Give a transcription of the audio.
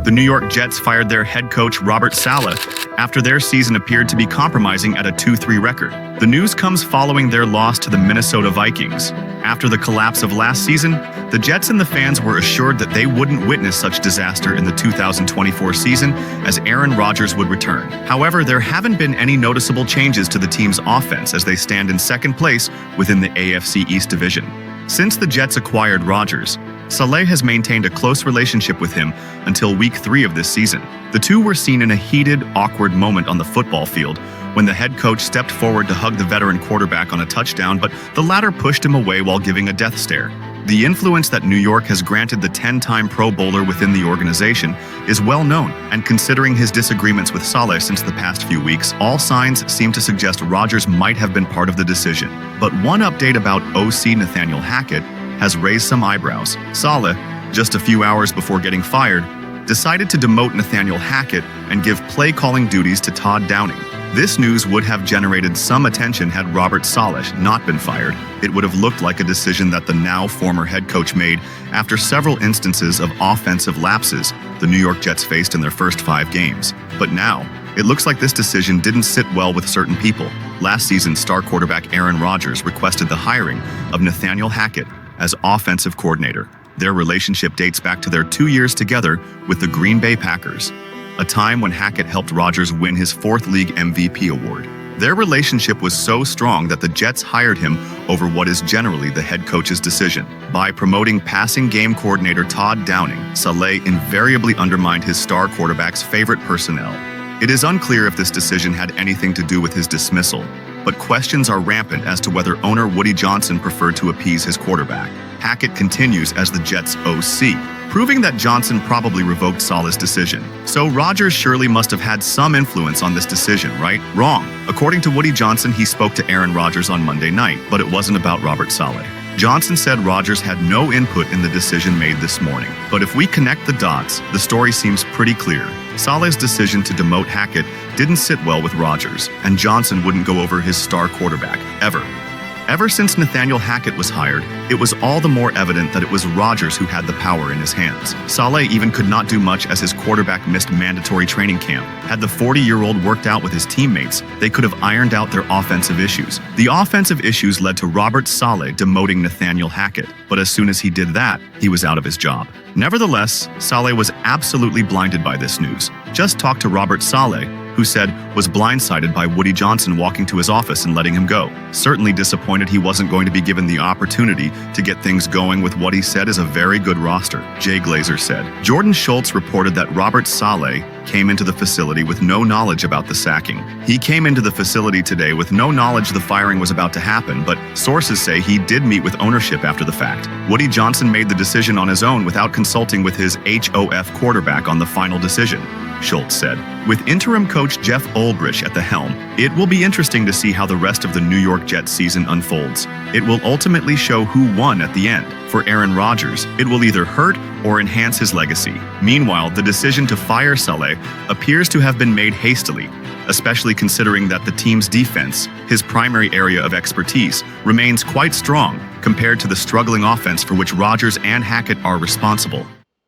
The New York Jets fired their head coach Robert Saleh after their season appeared to be compromising at a 2-3 record. The news comes following their loss to the Minnesota Vikings. After the collapse of last season, the Jets and the fans were assured that they wouldn't witness such disaster in the 2024 season as Aaron Rodgers would return. However, there haven't been any noticeable changes to the team's offense as they stand in second place within the AFC East division. Since the Jets acquired Rodgers, Saleh has maintained a close relationship with him until week 3 of this season. The two were seen in a heated, awkward moment on the football field when the head coach stepped forward to hug the veteran quarterback on a touchdown, but the latter pushed him away while giving a death stare. The influence that New York has granted the 10-time Pro Bowler within the organization is well known, and considering his disagreements with Saleh since the past few weeks, all signs seem to suggest Rodgers might have been part of the decision. But one update about OC Nathaniel Hackett has raised some eyebrows. Saleh, just a few hours before getting fired, decided to demote Nathaniel Hackett and give play-calling duties to Todd Downing. This news would have generated some attention had Robert Saleh not been fired. It would have looked like a decision that the now former head coach made after several instances of offensive lapses the New York Jets faced in their first 5 games. But now, it looks like this decision didn't sit well with certain people. Last season, star quarterback Aaron Rodgers requested the hiring of Nathaniel Hackett as offensive coordinator. Their relationship dates back to their 2 years together with the Green Bay Packers, a time when Hackett helped Rodgers win his 4th league MVP award. Their relationship was so strong that the Jets hired him over what is generally the head coach's decision. By promoting passing game coordinator Todd Downing, Saleh invariably undermined his star quarterback's favorite personnel. It is unclear if this decision had anything to do with his dismissal, but questions are rampant as to whether owner Woody Johnson preferred to appease his quarterback. Hackett continues as the Jets' OC, proving that Johnson probably revoked Saleh's decision. So Rodgers surely must have had some influence on this decision, right? Wrong. According to Woody Johnson, he spoke to Aaron Rodgers on Monday night, but it wasn't about Robert Saleh. Johnson said Rodgers had no input in the decision made this morning. But if we connect the dots, the story seems pretty clear. Saleh's decision to demote Hackett didn't sit well with Rodgers, and Johnson wouldn't go over his star quarterback, ever. Ever since Nathaniel Hackett was hired, it was all the more evident that it was Rodgers who had the power in his hands. Saleh even could not do much as his quarterback missed mandatory training camp. Had the 40-year-old worked out with his teammates, they could have ironed out their offensive issues. The offensive issues led to Robert Saleh demoting Nathaniel Hackett, but as soon as he did that, he was out of his job. Nevertheless, Saleh was absolutely blinded by this news. Just talk to Robert Saleh, who said was blindsided by Woody Johnson walking to his office and letting him go. Certainly disappointed he wasn't going to be given the opportunity to get things going with what he said is a very good roster, Jay Glazer said. Jordan Schultz reported that Robert Saleh came into the facility with no knowledge about the sacking. He came into the facility today with no knowledge the firing was about to happen, but sources say he did meet with ownership after the fact. Woody Johnson made the decision on his own without consulting with his HOF quarterback on the final decision, Schultz said. With interim coach Jeff Ulbrich at the helm, it will be interesting to see how the rest of the New York Jets season unfolds. It will ultimately show who won at the end. For Aaron Rodgers, it will either hurt or enhance his legacy. Meanwhile, the decision to fire Saleh appears to have been made hastily, especially considering that the team's defense, his primary area of expertise, remains quite strong compared to the struggling offense for which Rodgers and Hackett are responsible.